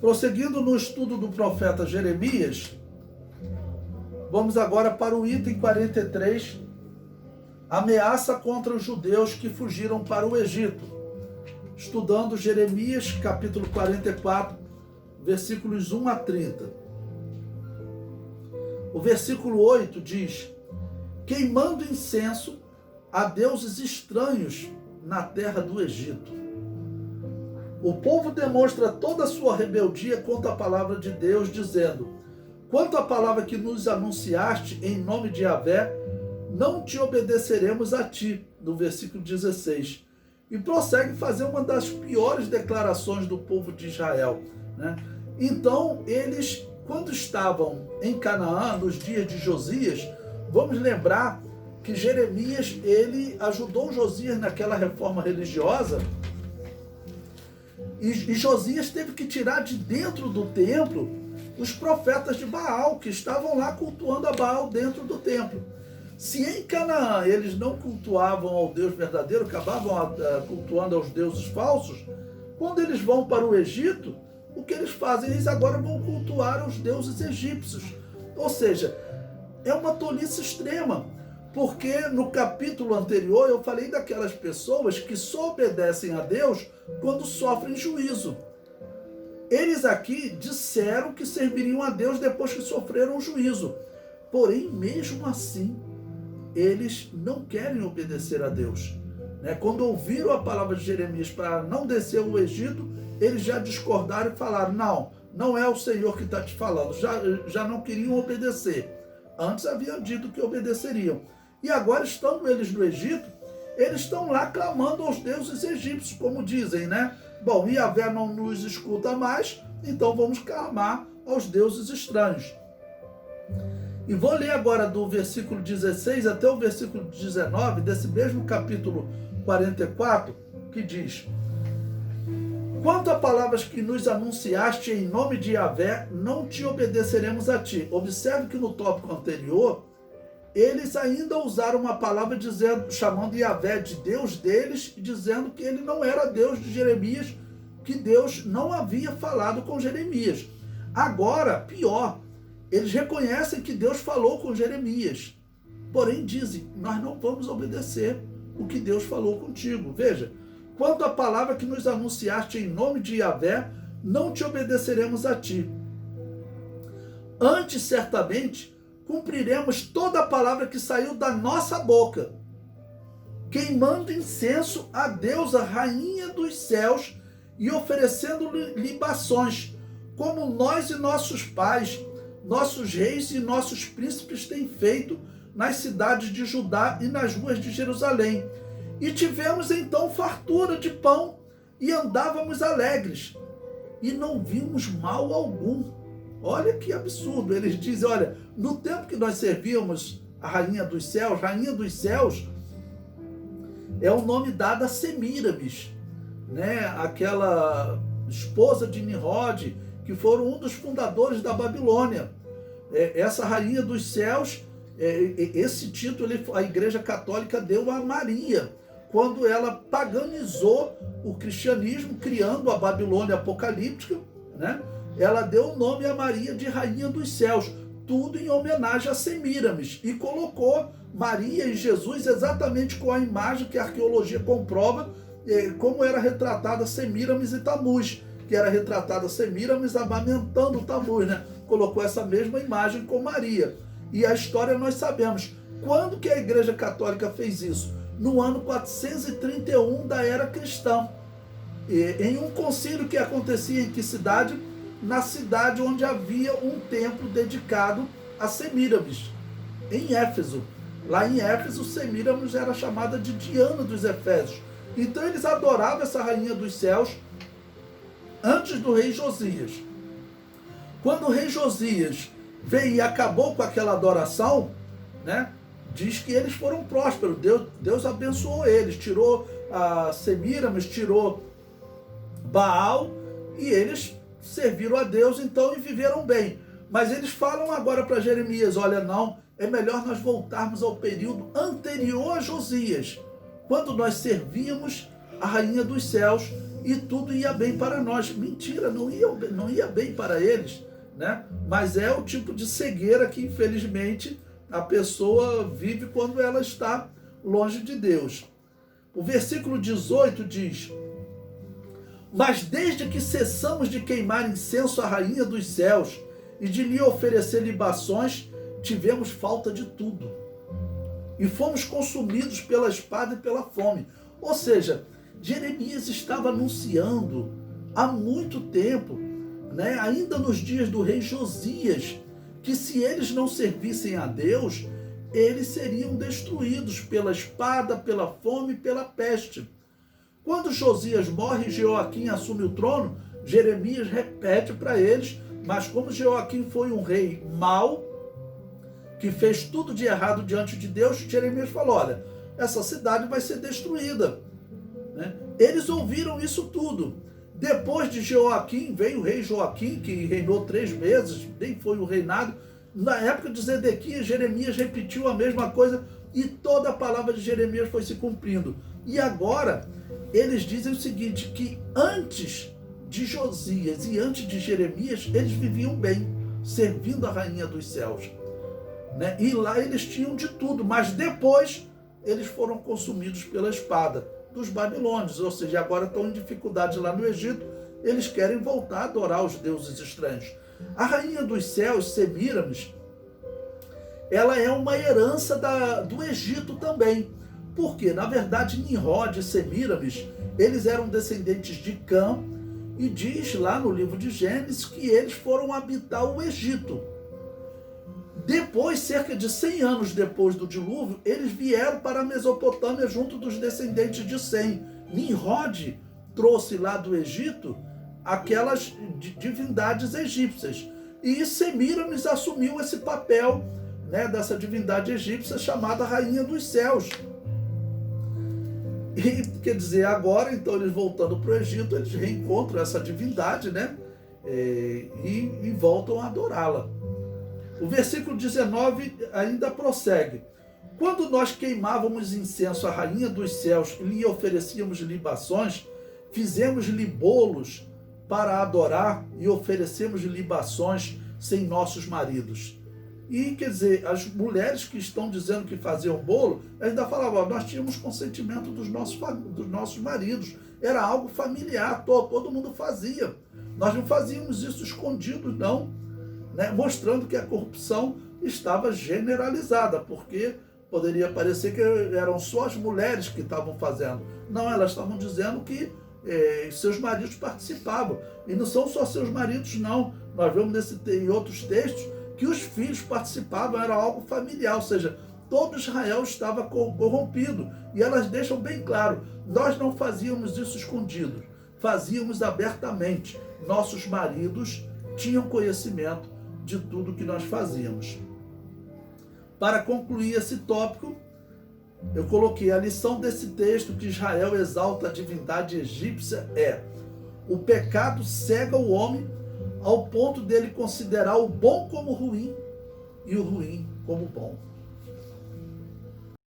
Prosseguindo no estudo do profeta Jeremias, vamos agora para o item 43, ameaça contra os judeus que fugiram para o Egito. Estudando Jeremias, capítulo 44, versículos 1 a 30. O versículo 8 diz: queimando incenso a deuses estranhos na terra do Egito. O povo demonstra toda a sua rebeldia contra a palavra de Deus, dizendo: quanto à palavra que nos anunciaste em nome de Yahvé, não te obedeceremos a ti, no versículo 16. E prossegue fazer uma das piores declarações do povo de Israel, né? Então, eles, quando estavam em Canaã, nos dias de Josias, vamos lembrar que Jeremias, ele ajudou Josias naquela reforma religiosa, e Josias teve que tirar de dentro do templo os profetas de Baal, que estavam lá cultuando a Baal dentro do templo. Se em Canaã eles não cultuavam ao Deus verdadeiro, acabavam cultuando aos deuses falsos, quando eles vão para o Egito, o que eles fazem? Eles agora vão cultuar os deuses egípcios. Ou seja, é uma tolice extrema, porque no capítulo anterior eu falei daquelas pessoas que só obedecem a Deus quando sofrem juízo. Eles aqui disseram que serviriam a Deus depois que sofreram o juízo. Porém, mesmo assim, eles não querem obedecer a Deus, né? Quando ouviram a palavra de Jeremias para não descer o Egito, eles já discordaram e falaram: não é o Senhor que está te falando. Já não queriam obedecer. Antes haviam dito que obedeceriam. E agora, estando eles no Egito, eles estão lá clamando aos deuses egípcios, como dizem, né? Bom, Yahvé não nos escuta mais, então vamos clamar aos deuses estranhos. E vou ler agora do versículo 16 até o versículo 19, desse mesmo capítulo 44, que diz: quanto a palavras que nos anunciaste em nome de Yahvé, não te obedeceremos a ti. Observe que no tópico anterior, eles ainda usaram uma palavra chamando Yahvé de Deus deles, e dizendo que ele não era Deus de Jeremias, que Deus não havia falado com Jeremias. Agora, pior, eles reconhecem que Deus falou com Jeremias, porém dizem: nós não vamos obedecer o que Deus falou contigo. Veja, quanto à palavra que nos anunciaste em nome de Yahvé, não te obedeceremos a ti. Antes, certamente, cumpriremos toda a palavra que saiu da nossa boca, queimando incenso à deusa rainha dos céus e oferecendo libações, como nós e nossos pais, nossos reis e nossos príncipes têm feito nas cidades de Judá e nas ruas de Jerusalém. E tivemos então fartura de pão e andávamos alegres, e não vimos mal algum. Olha que absurdo, eles dizem: olha, no tempo que nós servíamos a rainha dos céus é o nome dado a Semíramis, né? Aquela esposa de Nimrod, que foram um dos fundadores da Babilônia. Essa rainha dos céus, esse título a Igreja Católica deu a Maria, quando ela paganizou o cristianismo, criando a Babilônia apocalíptica, né? Ela deu o nome a Maria de Rainha dos Céus, tudo em homenagem a Semíramis, e colocou Maria e Jesus exatamente com a imagem que a arqueologia comprova, como era retratada Semíramis e Tamuz, que era retratada Semíramis amamentando Tamuz, né? Colocou essa mesma imagem com Maria. E a história nós sabemos. Quando que a Igreja Católica fez isso? No ano 431 da era cristã. Em um concílio que acontecia em que cidade? Na cidade onde havia um templo dedicado a Semíramis, em Éfeso. Lá em Éfeso, Semíramis era chamada de Diana dos Efésios. Então eles adoravam essa rainha dos céus antes do rei Josias. Quando o rei Josias veio e acabou com aquela adoração, né, diz que eles foram prósperos. Deus abençoou eles, tirou a Semíramis, tirou Baal, e eles serviram a Deus então e viveram bem. Mas eles falam agora para Jeremias: olha, não, é melhor nós voltarmos ao período anterior a Josias, quando nós servíamos a rainha dos céus e tudo ia bem para nós. Mentira, não ia bem para eles, né? Mas é o tipo de cegueira que, infelizmente, a pessoa vive quando ela está longe de Deus. O versículo 18 diz: mas desde que cessamos de queimar incenso à rainha dos céus e de lhe oferecer libações, tivemos falta de tudo. E fomos consumidos pela espada e pela fome. Ou seja, Jeremias estava anunciando há muito tempo, né, ainda nos dias do rei Josias, que se eles não servissem a Deus, eles seriam destruídos pela espada, pela fome e pela peste. Quando Josias morre e Jeoaquim assume o trono, Jeremias repete para eles, mas como Jeoaquim foi um rei mau, que fez tudo de errado diante de Deus, Jeremias falou: olha, essa cidade vai ser destruída. Né? Eles ouviram isso tudo. Depois de Jeoaquim, veio o rei Joaquim, que reinou 3 meses, nem foi o reinado. Na época de Zedequias, Jeremias repetiu a mesma coisa e toda a palavra de Jeremias foi se cumprindo. E agora, eles dizem o seguinte, que antes de Josias e antes de Jeremias, eles viviam bem, servindo a rainha dos céus. Né? E lá eles tinham de tudo, mas depois eles foram consumidos pela espada dos babilônios, ou seja, agora estão em dificuldade lá no Egito, eles querem voltar a adorar os deuses estranhos. A rainha dos céus, Semíramis, ela é uma herança do Egito também. Por quê? Na verdade, Nimrod e Semíramis, eles eram descendentes de Cã, e diz lá no livro de Gênesis que eles foram habitar o Egito. Depois, cerca de 100 anos depois do dilúvio, eles vieram para a Mesopotâmia junto dos descendentes de Sem. Nimrod trouxe lá do Egito aquelas divindades egípcias. E Semíramis assumiu esse papel, né, dessa divindade egípcia chamada Rainha dos Céus. E, quer dizer, agora, então, eles voltando para o Egito, eles reencontram essa divindade, né, e voltam a adorá-la. O versículo 19 ainda prossegue. Quando nós queimávamos incenso à rainha dos céus e lhe oferecíamos libações, fizemos-lhe bolos para adorar e oferecemos libações sem nossos maridos. E, quer dizer, as mulheres que estão dizendo que faziam bolo, ainda falavam, nós tínhamos consentimento dos nossos maridos. Era algo familiar, todo mundo fazia. Nós não fazíamos isso escondido, não. Né? Mostrando que a corrupção estava generalizada, porque poderia parecer que eram só as mulheres que estavam fazendo. Não, elas estavam dizendo que seus maridos participavam. E não são só seus maridos, não. Nós vemos em outros textos que os filhos participavam, era algo familiar, ou seja, todo Israel estava corrompido. E elas deixam bem claro, nós não fazíamos isso escondido, fazíamos abertamente. Nossos maridos tinham conhecimento de tudo que nós fazíamos. Para concluir esse tópico, eu coloquei a lição desse texto que Israel exalta a divindade egípcia o pecado cega o homem ao ponto dele considerar o bom como ruim e o ruim como bom.